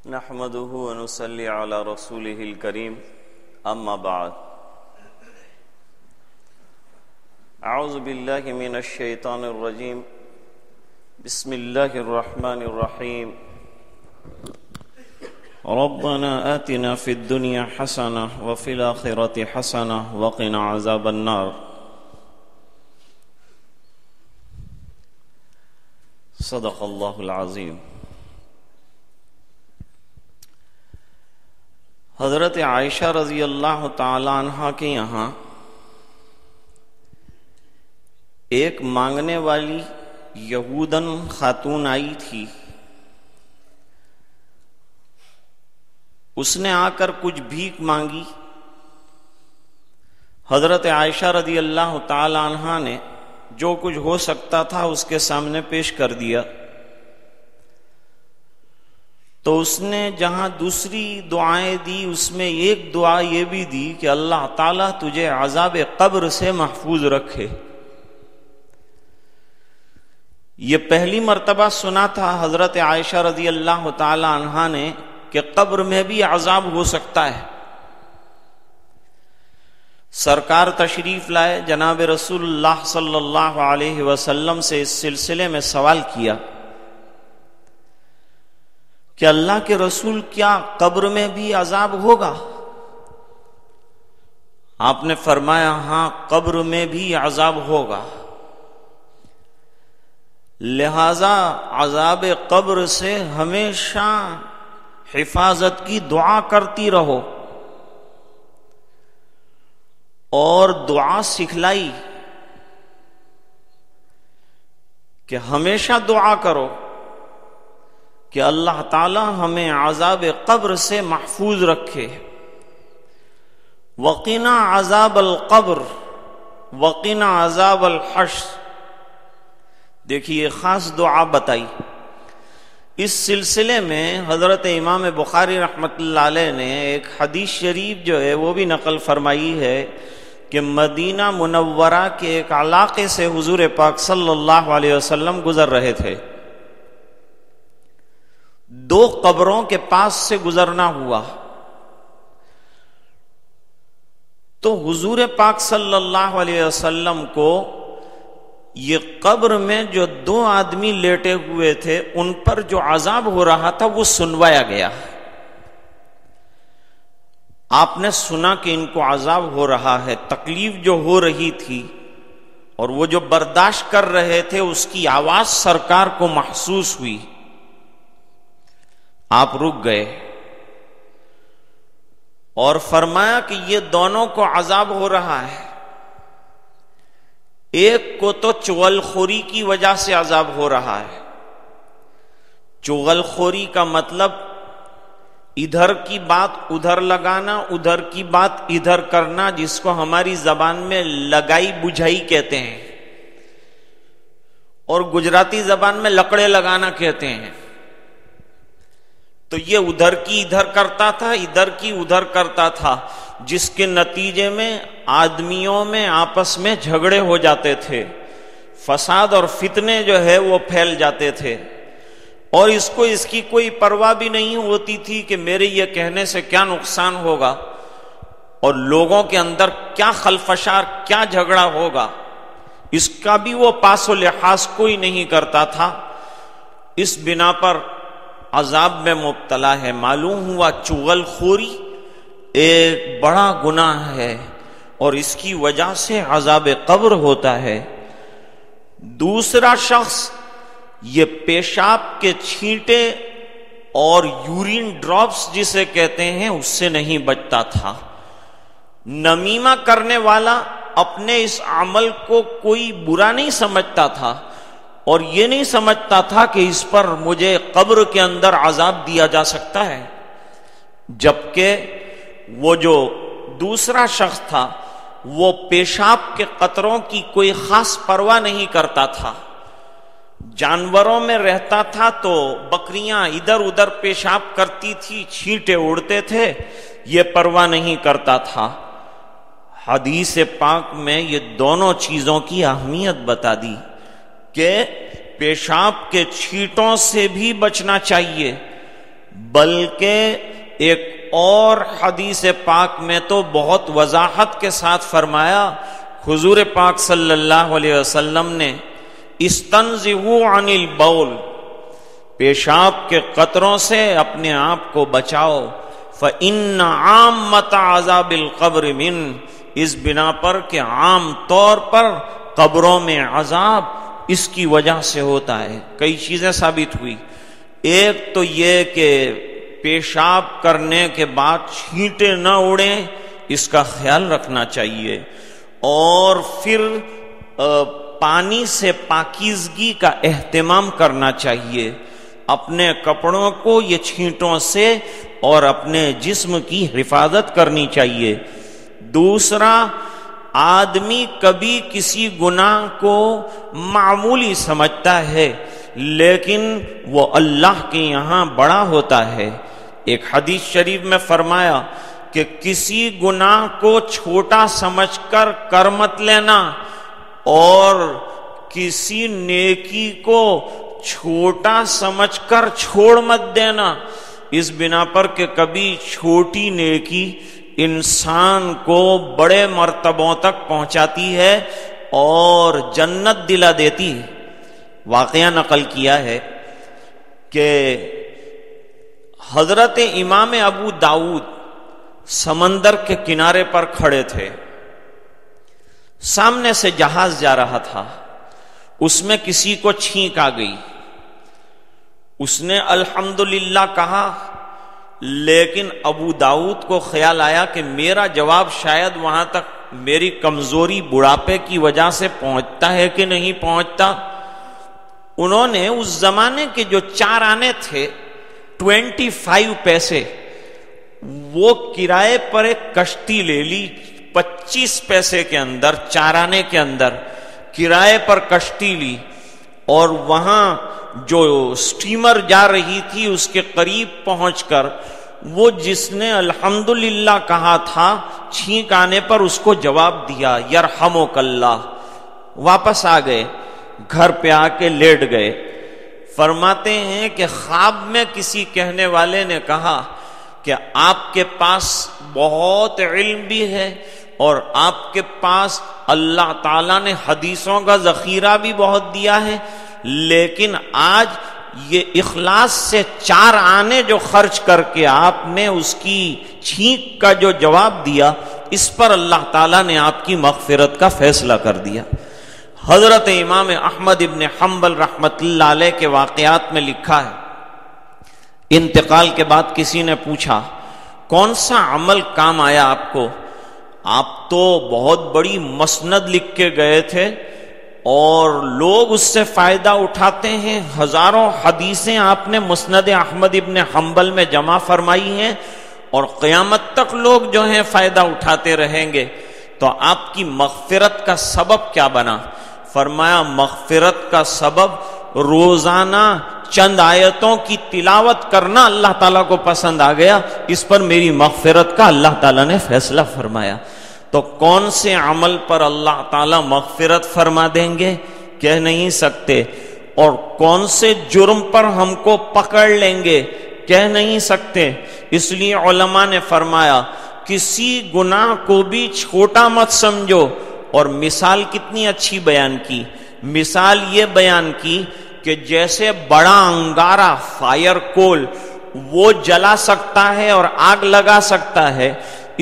نحمده ونصلي على رسوله الكريم اما بعد اعوذ بالله من الشيطان الرجيم بسم الله الرحمن الرحيم ربنا آتنا في الدنيا حسنة وفي الآخرة حسنة وقنا عذاب النار صدق الله العظيم۔ حضرت عائشہ رضی اللہ تعالی عنہ کے یہاں ایک مانگنے والی یہودن خاتون آئی تھی۔ اس نے آ کر کچھ بھیک مانگی۔ حضرت عائشہ رضی اللہ تعالی عنہ نے جو کچھ ہو سکتا تھا اس کے سامنے پیش کر دیا۔ تو اس نے جہاں دوسری دعائیں دی اس میں ایک دعا یہ بھی دی کہ اللہ تعالیٰ تجھے عذاب قبر سے محفوظ رکھے۔ یہ پہلی مرتبہ سنا تھا حضرت عائشہ رضی اللہ تعالی عنہا نے کہ قبر میں بھی عذاب ہو سکتا ہے۔ سرکار تشریف لائے، جناب رسول اللہ صلی اللہ علیہ وسلم سے اس سلسلے میں سوال کیا کہ اللہ کے رسول کیا قبر میں بھی عذاب ہوگا؟ آپ نے فرمایا ہاں قبر میں بھی عذاب ہوگا، لہذا عذاب قبر سے ہمیشہ حفاظت کی دعا کرتی رہو۔ اور دعا سکھلائی کہ ہمیشہ دعا کرو کہ اللہ تعالی ہمیں عذاب قبر سے محفوظ رکھے۔ وقنا عذاب القبر وقنا عذاب الحشر، دیکھیے خاص دعا بتائی۔ اس سلسلے میں حضرت امام بخاری رحمۃ اللہ علیہ نے ایک حدیث شریف جو ہے وہ بھی نقل فرمائی ہے کہ مدینہ منورہ کے ایک علاقے سے حضور پاک صلی اللہ علیہ وسلم گزر رہے تھے۔ دو قبروں کے پاس سے گزرنا ہوا تو حضور پاک صلی اللہ علیہ وسلم کو یہ قبر میں جو دو آدمی لیٹے ہوئے تھے ان پر جو عذاب ہو رہا تھا وہ سنوایا گیا۔ آپ نے سنا کہ ان کو عذاب ہو رہا ہے، تکلیف جو ہو رہی تھی اور وہ جو برداشت کر رہے تھے اس کی آواز سرکار کو محسوس ہوئی۔ آپ رک گئے اور فرمایا کہ یہ دونوں کو عذاب ہو رہا ہے، ایک کو تو چغل خوری کی وجہ سے عذاب ہو رہا ہے۔ چغل خوری کا مطلب ادھر کی بات ادھر لگانا، ادھر کی بات ادھر کرنا، جس کو ہماری زبان میں لگائی بجھائی کہتے ہیں اور گجراتی زبان میں لکڑے لگانا کہتے ہیں۔ تو یہ ادھر کی ادھر کرتا تھا، ادھر کی ادھر کرتا تھا، جس کے نتیجے میں آدمیوں میں آپس میں جھگڑے ہو جاتے تھے، فساد اور فتنے جو ہے وہ پھیل جاتے تھے، اور اس کو اس کی کوئی پرواہ بھی نہیں ہوتی تھی کہ میرے یہ کہنے سے کیا نقصان ہوگا اور لوگوں کے اندر کیا خلفشار، کیا جھگڑا ہوگا، اس کا بھی وہ پاس و لحاظ کوئی نہیں کرتا تھا۔ اس بنا پر عذاب میں مبتلا ہے۔ معلوم ہوا چغل خوری ایک بڑا گناہ ہے اور اس کی وجہ سے عذاب قبر ہوتا ہے۔ دوسرا شخص یہ پیشاب کے چھینٹے اور یورین ڈراپس جسے کہتے ہیں اس سے نہیں بچتا تھا۔ نمیمہ کرنے والا اپنے اس عمل کو کوئی برا نہیں سمجھتا تھا اور یہ نہیں سمجھتا تھا کہ اس پر مجھے قبر کے اندر عذاب دیا جا سکتا ہے، جبکہ وہ جو دوسرا شخص تھا وہ پیشاب کے قطروں کی کوئی خاص پرواہ نہیں کرتا تھا۔ جانوروں میں رہتا تھا تو بکریاں ادھر ادھر پیشاب کرتی تھی، چھینٹے اڑتے تھے، یہ پرواہ نہیں کرتا تھا۔ حدیث پاک میں یہ دونوں چیزوں کی اہمیت بتا دی کہ پیشاب کے چھینٹوں سے بھی بچنا چاہیے، بلکہ ایک اور حدیث پاک میں تو بہت وضاحت کے ساتھ فرمایا، حضور پاک صلی اللہ علیہ وسلم نے استنزہوا عن البول، پیشاب کے قطروں سے اپنے آپ کو بچاؤ، فإن عامۃ عذاب القبر من، اس بنا پر کہ عام طور پر قبروں میں عذاب اس کی وجہ سے ہوتا ہے۔ کئی چیزیں ثابت ہوئی، ایک تو یہ کہ پیشاب کرنے کے بعد چھینٹے نہ اڑیں، اس کا خیال رکھنا چاہیے، اور پھر پانی سے پاکیزگی کا اہتمام کرنا چاہیے، اپنے کپڑوں کو یہ چھینٹوں سے اور اپنے جسم کی حفاظت کرنی چاہیے۔ دوسرا، آدمی کبھی کسی گناہ کو معمولی سمجھتا ہے لیکن وہ اللہ کے یہاں بڑا ہوتا ہے۔ ایک حدیث شریف میں فرمایا کہ کسی گناہ کو چھوٹا سمجھ کر مت لینا، اور کسی نیکی کو چھوٹا سمجھ کر چھوڑ مت دینا، اس بنا پر کہ کبھی چھوٹی نیکی انسان کو بڑے مرتبوں تک پہنچاتی ہے اور جنت دلا دیتی ہے۔ واقعہ نقل کیا ہے کہ حضرت امام ابو داؤد سمندر کے کنارے پر کھڑے تھے، سامنے سے جہاز جا رہا تھا، اس میں کسی کو چھینک آ گئی، اس نے الحمدللہ کہا، لیکن ابو داؤد کو خیال آیا کہ میرا جواب شاید وہاں تک میری کمزوری بڑھاپے کی وجہ سے پہنچتا ہے کہ نہیں پہنچتا۔ انہوں نے اس زمانے کے جو 4 آنے تھے 25 پیسے، وہ کرائے پر ایک کشتی لے لی، 25 پیسے کے اندر 4 آنے کے اندر کرائے پر کشتی لی، اور وہاں جو سٹیمر جا رہی تھی اس کے قریب پہنچ کر وہ جس نے الحمدللہ کہا تھا، چھینک آنے پر اس کو جواب دیا یرحمک اللہ، واپس آ گئے، گھر پہ آ کے لیٹ گئے۔ فرماتے ہیں کہ خواب میں کسی کہنے والے نے کہا کہ آپ کے پاس بہت علم بھی ہے اور آپ کے پاس اللہ تعالیٰ نے حدیثوں کا ذخیرہ بھی بہت دیا ہے، لیکن آج یہ اخلاص سے 4 آنے جو خرچ کر کے آپ نے اس کی چھینک کا جو جواب دیا، اس پر اللہ تعالیٰ نے آپ کی مغفرت کا فیصلہ کر دیا۔ حضرت امام احمد ابن حنبل رحمت اللہ علیہ کے واقعات میں لکھا ہے، انتقال کے بعد کسی نے پوچھا کون سا عمل کام آیا آپ کو؟ آپ تو بہت بڑی مسند لکھ کے گئے تھے اور لوگ اس سے فائدہ اٹھاتے ہیں، ہزاروں حدیثیں آپ نے مسند احمد ابن حنبل میں جمع فرمائی ہیں اور قیامت تک لوگ جو ہیں فائدہ اٹھاتے رہیں گے، تو آپ کی مغفرت کا سبب کیا بنا؟ فرمایا مغفرت کا سبب روزانہ چند آیتوں کی تلاوت کرنا اللہ تعالیٰ کو پسند آ گیا، اس پر میری مغفرت کا اللہ تعالیٰ نے فیصلہ فرمایا۔ تو کون سے عمل پر اللہ تعالیٰ مغفرت فرما دیں گے کہہ نہیں سکتے، اور کون سے جرم پر ہم کو پکڑ لیں گے کہہ نہیں سکتے۔ اس لیے علماء نے فرمایا کسی گناہ کو بھی چھوٹا مت سمجھو، اور مثال کتنی اچھی بیان کی، مثال یہ بیان کی کہ جیسے بڑا انگارہ فائر کول وہ جلا سکتا ہے اور آگ لگا سکتا ہے،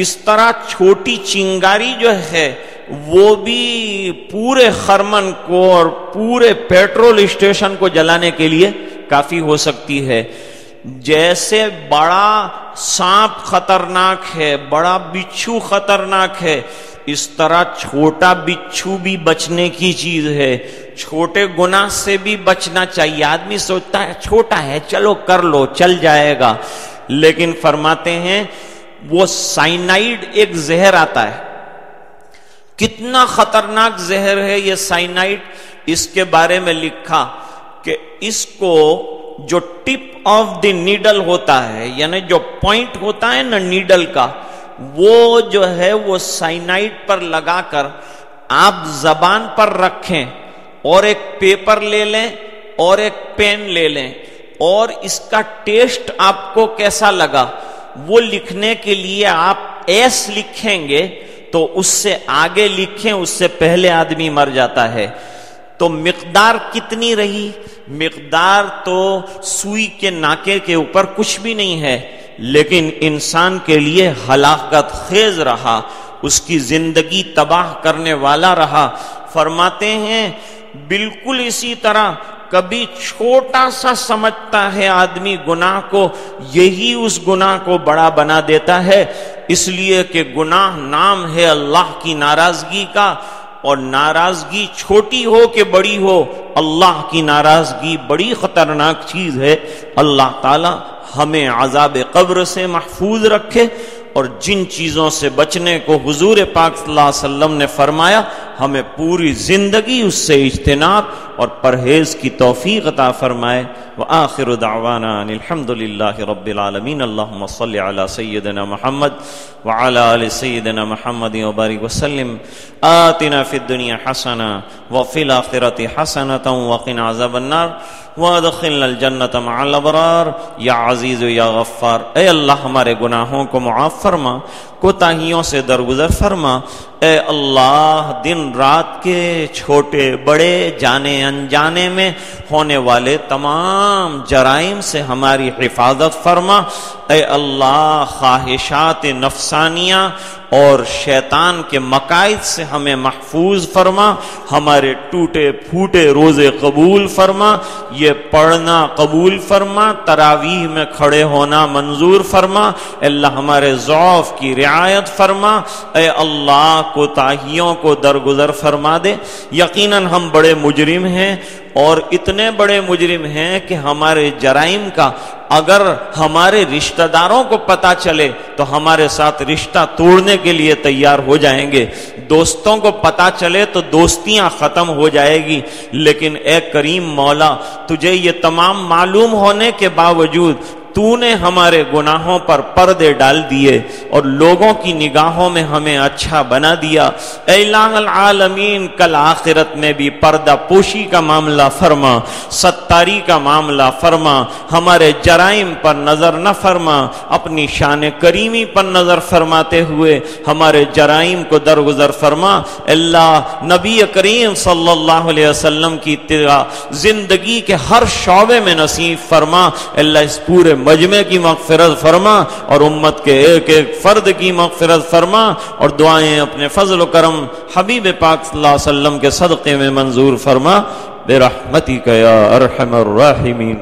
اس طرح چھوٹی چنگاری جو ہے وہ بھی پورے خرمن کو اور پورے پیٹرول اسٹیشن کو جلانے کے لیے کافی ہو سکتی ہے۔ جیسے بڑا سانپ خطرناک ہے، بڑا بچھو خطرناک ہے، اس طرح چھوٹا بچھو بھی بچنے کی چیز ہے، چھوٹے گناہ سے بھی بچنا چاہیے۔ آدمی سوچتا ہے چھوٹا ہے چلو کر لو چل جائے گا، لیکن فرماتے ہیں وہ سائنائڈ ایک زہر آتا ہے، کتنا خطرناک زہر ہے یہ سائنائڈ، اس کے بارے میں لکھا کہ اس کو جو ٹپ آف دی نیڈل ہوتا ہے، یعنی جو پوائنٹ ہوتا ہے نا نیڈل کا، وہ جو ہے وہ سائنائڈ پر لگا کر آپ زبان پر رکھیں اور ایک پیپر لے لیں اور ایک پین لے لیں، اور اس کا ٹیسٹ آپ کو کیسا لگا وہ لکھنے کے لیے آپ ایس لکھیں گے تو اس سے آگے لکھیں، اس سے پہلے آدمی مر جاتا ہے۔ تو مقدار کتنی رہی؟ مقدار تو سوئی کے ناکے کے اوپر کچھ بھی نہیں ہے، لیکن انسان کے لیے ہلاکت خیز رہا، اس کی زندگی تباہ کرنے والا رہا۔ فرماتے ہیں بالکل اسی طرح کبھی چھوٹا سا سمجھتا ہے آدمی گناہ کو، یہی اس گناہ کو بڑا بنا دیتا ہے، اس لیے کہ گناہ نام ہے اللہ کی ناراضگی کا، اور ناراضگی چھوٹی ہو کہ بڑی ہو، اللہ کی ناراضگی بڑی خطرناک چیز ہے۔ اللہ تعالی ہمیں عذاب قبر سے محفوظ رکھے، اور جن چیزوں سے بچنے کو حضور پاک صلی اللہ علیہ وسلم نے فرمایا ہمیں پوری زندگی اس سے اجتناب اور پرہیز کی توفیق عطا فرمائے۔ وآخر دعوانا ان الحمد للہ رب العالمین۔ اللہم صل علی سیدنا محمد وعلی آل سیدنا محمد وبارک وسلم۔ آتنا فی الدنیا حسنہ وفی الآخرۃ حسنۃ وقنا عذاب النار وادخلنا الجنۃ مع الابرار یا عزیز یا غفار۔ اے اللہ ہمارے گناہوں کو معاف فرما، کوتاہیوں سے درگزر فرما۔ اے اللہ دن رات کے چھوٹے بڑے جانے انجانے میں ہونے والے تمام جرائم سے ہماری حفاظت فرما۔ اے اللہ خواہشات نفسانیہ اور شیطان کے مکائد سے ہمیں محفوظ فرما، ہمارے ٹوٹے پھوٹے روزے قبول فرما، یہ پڑھنا قبول فرما، تراویح میں کھڑے ہونا منظور فرما۔ اے اللہ ہمارے ضعف کی رعایت فرما۔ اے اللہ کوتاہیوں کو درگزر فرما دے۔ یقیناً ہم بڑے مجرم ہیں، اور اتنے بڑے مجرم ہیں کہ ہمارے جرائم کا اگر ہمارے رشتہ داروں کو پتہ چلے تو ہمارے ساتھ رشتہ توڑنے کے لیے تیار ہو جائیں گے، دوستوں کو پتہ چلے تو دوستیاں ختم ہو جائے گی۔ لیکن اے کریم مولا، تجھے یہ تمام معلوم ہونے کے باوجود تو نے ہمارے گناہوں پر پردے ڈال دیے اور لوگوں کی نگاہوں میں ہمیں اچھا بنا دیا۔ اے الہ العالمین، کل آخرت میں بھی پردہ پوشی کا معاملہ فرما، ستاری کا معاملہ فرما، ہمارے جرائم پر نظر نہ فرما، اپنی شان کریمی پر نظر فرماتے ہوئے ہمارے جرائم کو درگزر فرما۔ اللہ نبی کریم صلی اللہ علیہ وسلم کی اتباع زندگی کے ہر شعبے میں نصیب فرما۔ اللہ اس پورے مجمع کی مغفرت فرما، اور امت کے ایک ایک فرد کی مغفرت فرما، اور دعائیں اپنے فضل و کرم حبیب پاک صلی اللہ علیہ وسلم کے صدقے میں منظور فرما، برحمتک یا ارحم الراحمین۔